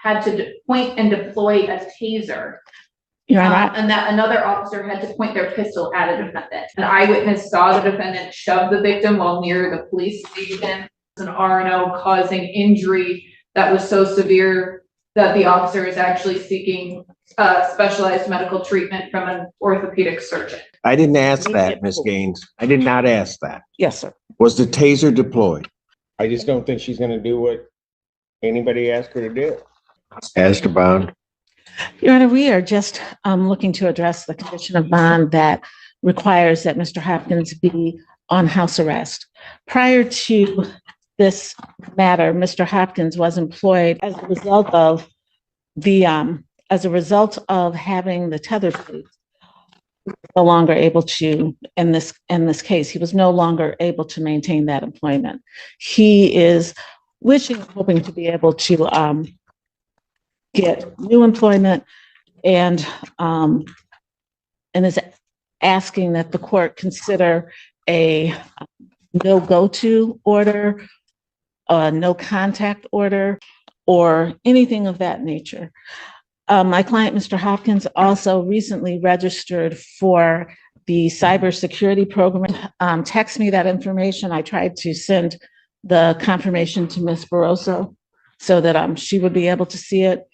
had to point and deploy a taser. And that another officer had to point their pistol at a defendant. An eyewitness saw the defendant shove the victim while near the police station. An R&O causing injury that was so severe that the officer is actually seeking specialized medical treatment from an orthopedic surgeon. I didn't ask that, Ms. Gaines. I did not ask that. Yes, sir. Was the taser deployed? I just don't think she's gonna do what anybody asked her to do. Asked Bond. Your Honor, we are just looking to address the condition of bond that requires that Mr. Hopkins be on house arrest. Prior to this matter, Mr. Hopkins was employed as a result of having the tether police. No longer able to, in this case, he was no longer able to maintain that employment. He is hoping to be able to get new employment and is asking that the court consider a no go-to order, a no contact order, or anything of that nature. My client, Mr. Hopkins, also recently registered for the cybersecurity program. Text me that information. I tried to send the confirmation to Ms. Barroso so that she would be able to see it.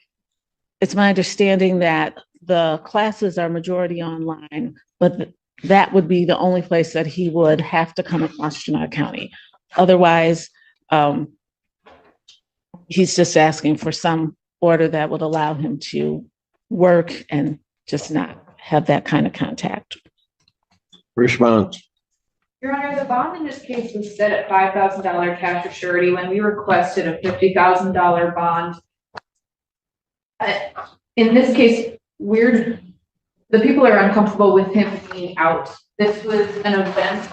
It's my understanding that the classes are majority online, but that would be the only place that he would have to come across Washtenaw County. Otherwise, he's just asking for some order that would allow him to work and just not have that kind of contact. Response. Your Honor, the bond in this case was set at $5,000 cash or surety when we requested a $50,000 bond. In this case, the people are uncomfortable with him being out. This was an event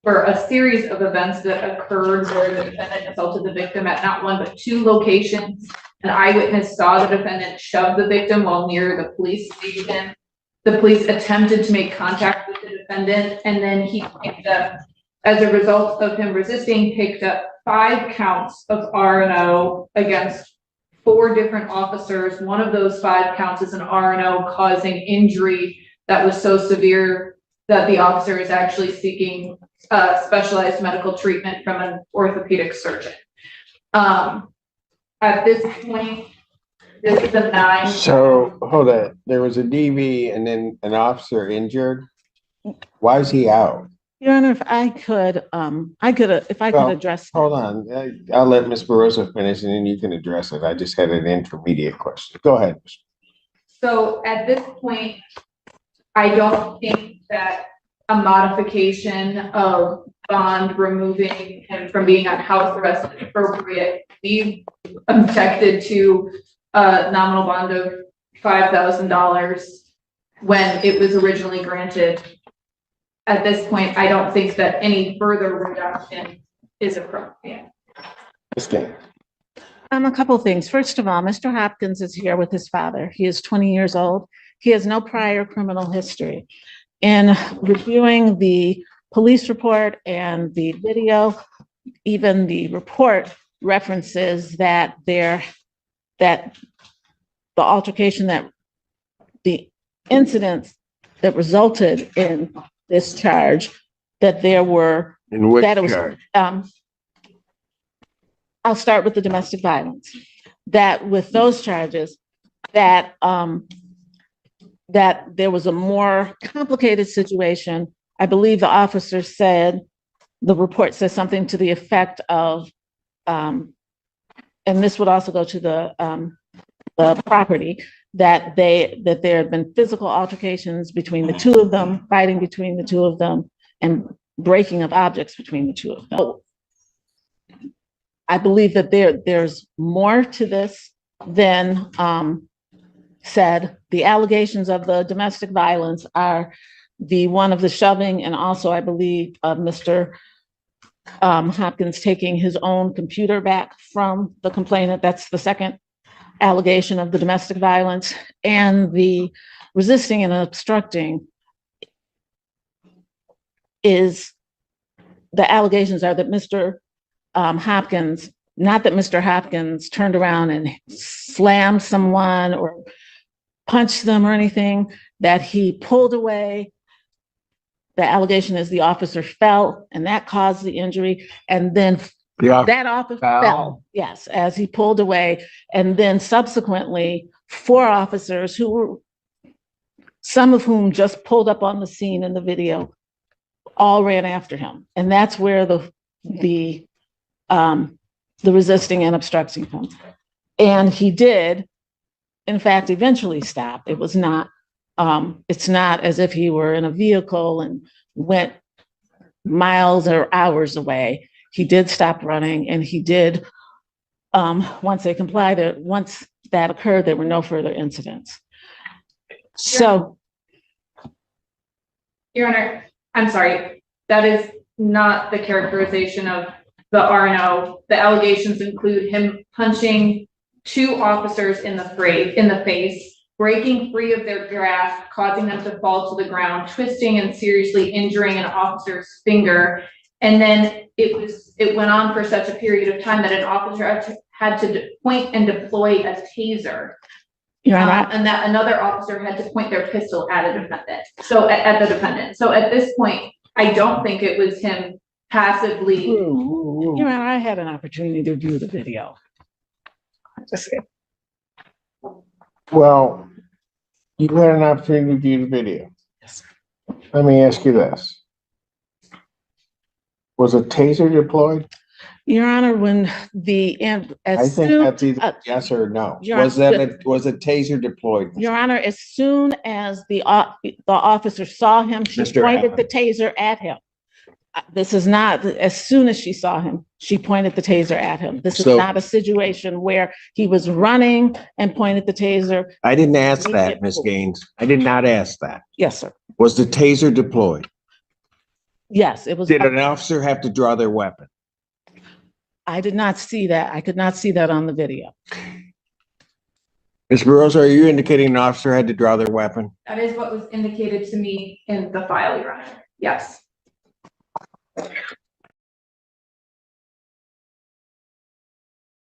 for a series of events that occurred where the defendant assaulted the victim at not one but two locations. An eyewitness saw the defendant shove the victim while near the police station. The police attempted to make contact with the defendant, and then he picked up, as a result of him resisting, picked up 5 counts of R&O against 4 different officers. One of those 5 counts is an R&O causing injury that was so severe that the officer is actually seeking specialized medical treatment from an orthopedic surgeon. At this point, this is a 9. So hold on, there was a DV and then an officer injured. Why is he out? Your Honor, if I could address. Hold on, I'll let Ms. Barroso finish and then you can address it. I just had an intermediate question. Go ahead. So at this point, I don't think that a modification of bond removing him from being on house arrest is appropriate. We objected to a nominal bond of $5,000 when it was originally granted. At this point, I don't think that any further reduction is appropriate. A couple of things. First of all, Mr. Hopkins is here with his father. He is 20 years old. He has no prior criminal history. In reviewing the police report and the video, even the report references that the altercation, that the incidents that resulted in this charge, that there were, In which that it was, charge? I'll start with the domestic violence. That with those charges, that there was a more complicated situation. I believe the officer said, the report says something to the effect of, and this would also go to the property, that there had been physical altercations between the two of them, fighting between the two of them, and breaking of objects between the two of them. I believe that there's more to this than said. The allegations of the domestic violence are the one of the shoving, and also I believe of Mr. Hopkins taking his own computer back from the complainant. That's the second allegation of the domestic violence. And the resisting and obstructing is, the allegations are that Mr. Hopkins not that Mr. Hopkins turned around and slammed someone or punched them or anything, that he pulled away. The allegation is the officer fell and that caused the injury. And then that officer fell, yes, as he pulled away. And then subsequently, 4 officers who were, some of whom just pulled up on the scene in the video, all ran after him. And that's where the resisting and obstructing comes. And he did, in fact, eventually stop. It was not, it's not as if he were in a vehicle and went miles or hours away. He did stop running, and he did, once they complied, once that occurred, there were no further incidents. So. Your Honor, I'm sorry, that is not the characterization of the RNO. The allegations include him punching 2 officers in the face, breaking free of their grasp, causing them to fall to the ground, twisting and seriously injuring an officer's finger. And then it went on for such a period of time that an officer had to point and deploy a taser. And that another officer had to point their pistol at a defendant. So at the defendant. So at this point, I don't think it was him passively. Your Honor, I had an opportunity to view the video. Well, you had an opportunity to view the video. Yes. Let me ask you this. Was a taser deployed? Your Honor, when I think that's either yes or no. Was a taser deployed? Your Honor, as soon as the officer saw him, she pointed the taser at him. This is not, as soon as she saw him, she pointed the taser at him. This is not a situation where he was running and pointed the taser. I didn't ask that, Ms. Gaines. I did not ask that. Yes, sir. Was the taser deployed? Yes, it was. Did an officer have to draw their weapon? I did not see that. I could not see that on the video. Ms. Burrows, are you indicating an officer had to draw their weapon? That is what was indicated to me in the file, Your Honor. Yes.